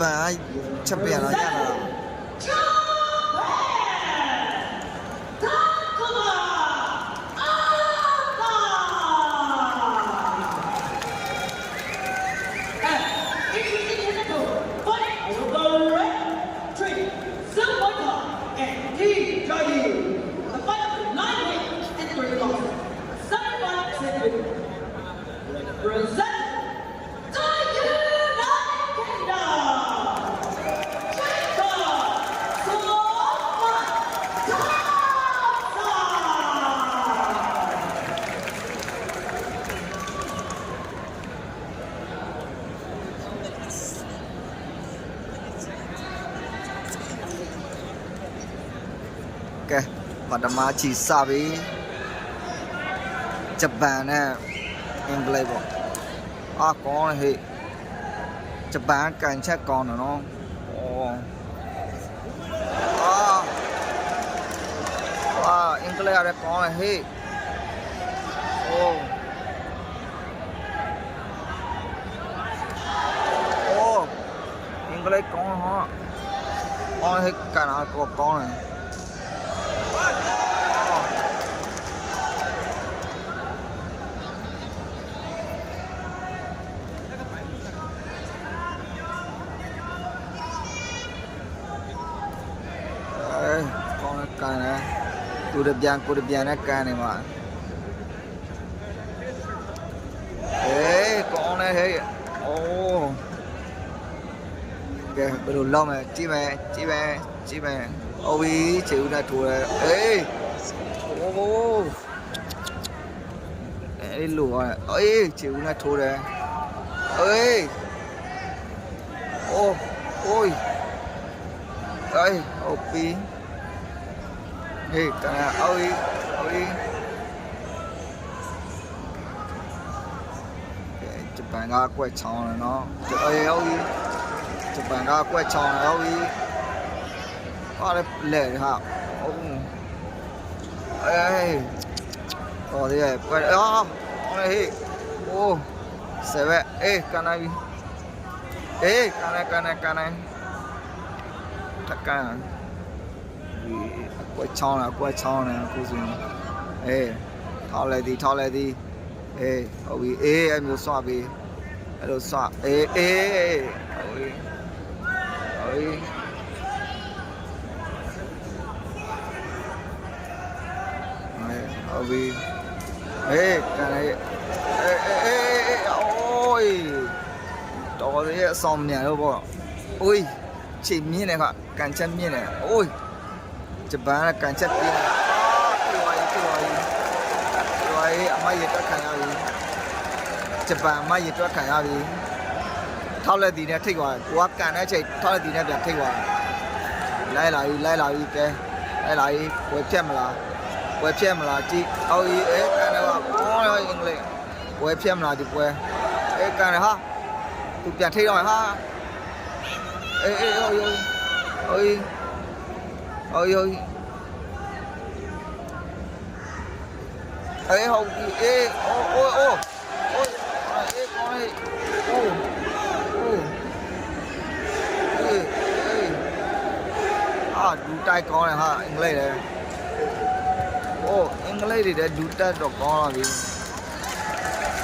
ပန်ချက်ပြန်လာရတာကဲပထမချီစပြီဂျပန်နဲ့အင်္ဂလိပ်ပေါ့အားကောင်းဟဲ့ဂျပန်ကန်ချက်ကောင်းတယ်နော်အင်္ဂလိပ်ရတယ်ကောင်းဟဲ့အင်္ဂလိပ်ကောင်းဟာအော်ဟဲ့ကန်အားကောင်းတယ်ကန်တယ်ကိုရပြန်နဲ့ကန်နေမှာကောင်းတယ်ဟဲ့ကဲဘယ်လိုလောက်မယ်ကြည့်မယ်အိုဝီခြေဦးနဲ့ထိုးတယ်လိုပါခြေဦးနဲ့ထိုးတယ်ဟုတ်ပြီဟေးကန်အိုးဂျပန်ကကွက်ချောင်းတယ်နော်ဂျပန်ကကွက်ချောင်းတယ်ဟာလေဟာဒီရဲ့ကွက်ဟေးဆယ်ဘက်ကန်နိုင်ကန်နိုင်ထက်ကန်ကွက်ချောင်းလားကိုစုထောက်လိုက်သည်ဟုတ်ပြီအဲ့မျိုးဆွပြီးအဲ့လိုဆွဟုတ်ပြီကန်လိုက်တော်ရဲ့အဆောင်မြန်လို့ပေါ့ချိန်မြင့်တယ်ခကန်ချက်မြင့်တယ်ဂျပန်ကကန်ချက်ပြင်းအမရတက်ခံရပြီဂျပန်အမရတက်ခံရပြီထောက်လက်တီနဲ့ထိတ်သွားတယ်ကိုကကန်တဲ့ချိန်ထောက်လက်တီနဲ့ပြန်ထိတ်သွားတယ်လိုက်လာပြီကဲလိုက်လာပြီဝယ်ဖြတ်မလားကြည့်ကန်တယ်ကအင်္ဂလိပ်ဝယ်ဖြတ်မလားဒီပွဲကန်တယ်ဟာသူပြန်ထိတ်တော့ဟာဟုတ်ပြီဒူတိုက်ကောင်းတယ်ဟာအင်္ဂလိပ်လည်းအင်္ဂလိပ်တွေလည်းဒူတက်တော့ကောင်းလာပြီ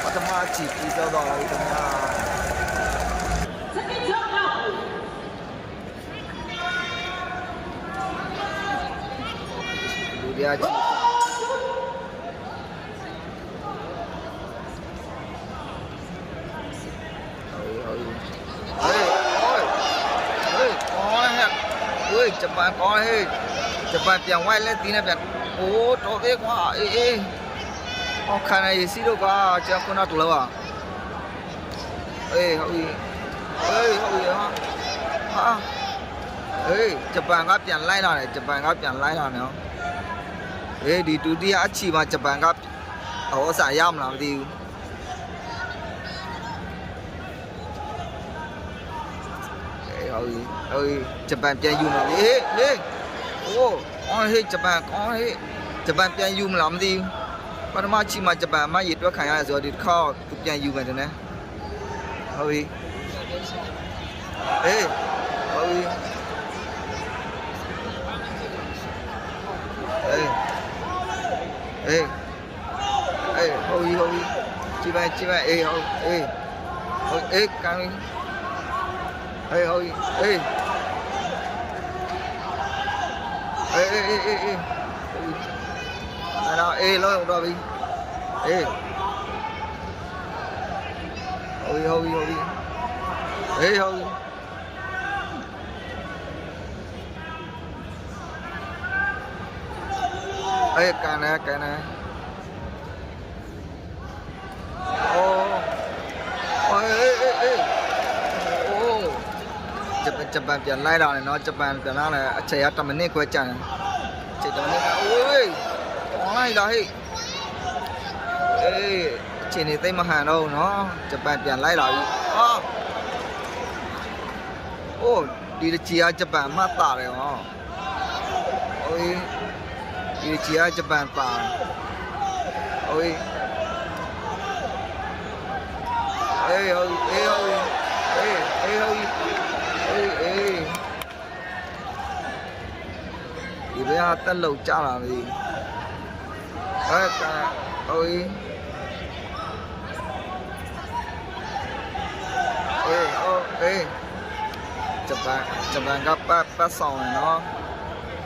ပထမချီပြီးတော့ပြီခင်ဗျာဒီအကြီးဂျပန်ကောင်းဟဲ့ဂျပန်ပြန်ဝိုက်လဲတင်းနဲ့ပြန်တော်သေးကွာခံရရစီတော့ကွာကျောင်းခုနတူလားဟုတ်ပြီဂျပန်ကပြန်လိုက်လာတယ်နော်ဒီဒုတိယအချီမှာဂျပန်ကစာရမလားမသိဘူးဟုတ်ပြီဂျပန်ပြန်ယူမှာလေဂျပန်ပြန်ယူမလားမသိဘူးပထမချီမှာဂျပန်အမရေတွက်ခံရတယ်ဆိုတော့ဒီတစ်ခါသူပြန်ယူမယ်တဲ့နော်ဟုတ်ပြီ Ê ôi ê ê ê ôi chị ba ê ôi ê căng ê ôi ê ê nào ê lo rồi đi ê ôi ê ôi ê cái này ô ôi ê ô chụp bàn tiền lai đào này nó chụp bàn tiền nào này chạy ở tầm này quay chạy chạy tầm này ôi có lai đó hi ê chỉ này tây mà hà đâu nó chụp bàn tiền lai đào ô đi được chia chụp bàn mát tả rồi mà ôi đi chia chụp bàn tả ôi ê ôi ê ôi ê ôi ê thì bây giờ tân lầu cha là gì ôi ê chụp bàn các bác sòng này nó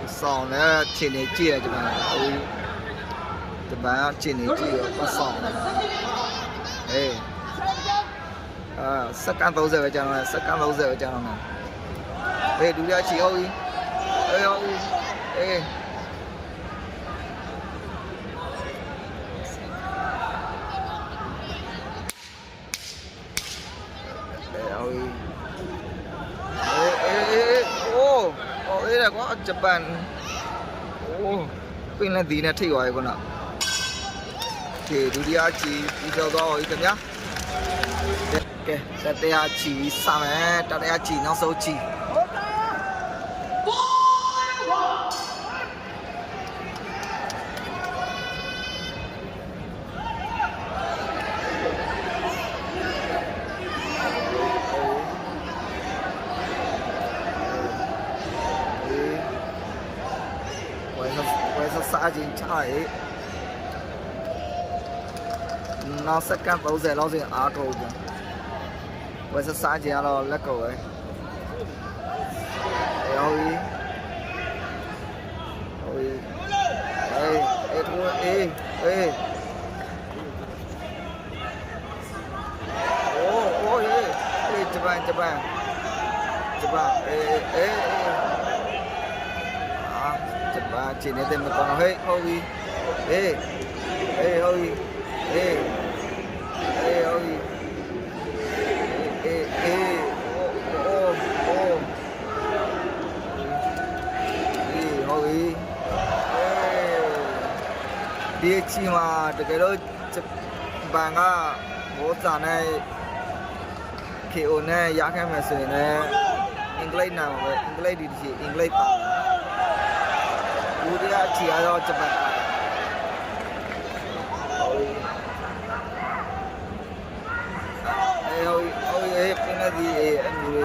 sòng này chỉ này chia chụp bàn ôi chụp bàn chỉ này chia bác sòng này ê sắc cam tấu giờ cho nó sắc cam tấu giờ cho nó ê đúng ra chị ơi ê ô đây là có chụp bàn ô pin là tí này thích rồi con ạ thì đúng ra chị đi theo rồi cả nhá ok ta tay chỉ sao này ta tay chỉ nó sâu chỉ quay sao xa gì chạy nó sẽ cam tấu rẻ nó gì á cầu kìa quay sao xa gì nó lấy cầu ấy ôi ê thua ê ôi chụp bàn ê chụp bàn chỉ nên tên một con hết ôi ê ôi đi chi mà được cái đôi chụp bàn á bố già này khi ôn này giá cái mà sưởi này English nào vậy English đi chỉ English pa udah chỉ ada chụp bàn ôi cái này gì anh người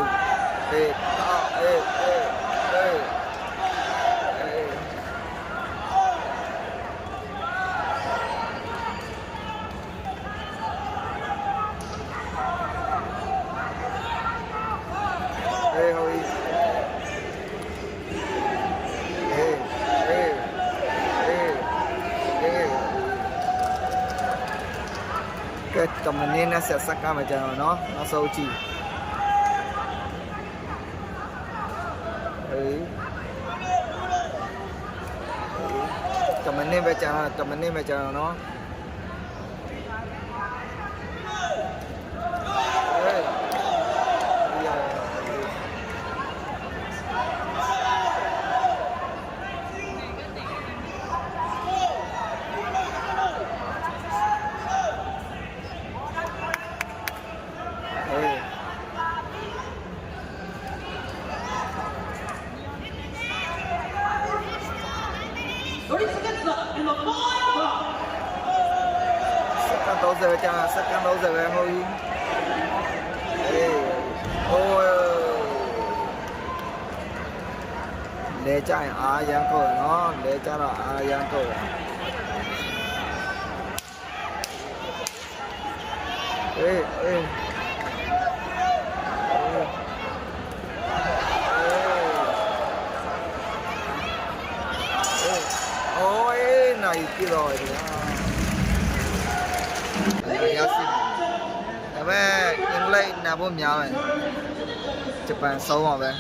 cái tầm này nó sẽ sắc cam ở trên nó sâu chỉ tầm này về trên nó Sắc cam đâu giờ em ơi ôi လဲကြရင်အားရန်ခုတ်နော်လဲကြတော့အားရန်ခုတ်အေးအေးအိုးနိုင်ပြတော့တယ်ရစီဒါပေမဲ့အင်္ဂလိပ်နာဖို့များတယ်ဂျပန်ဆုံးပါပဲ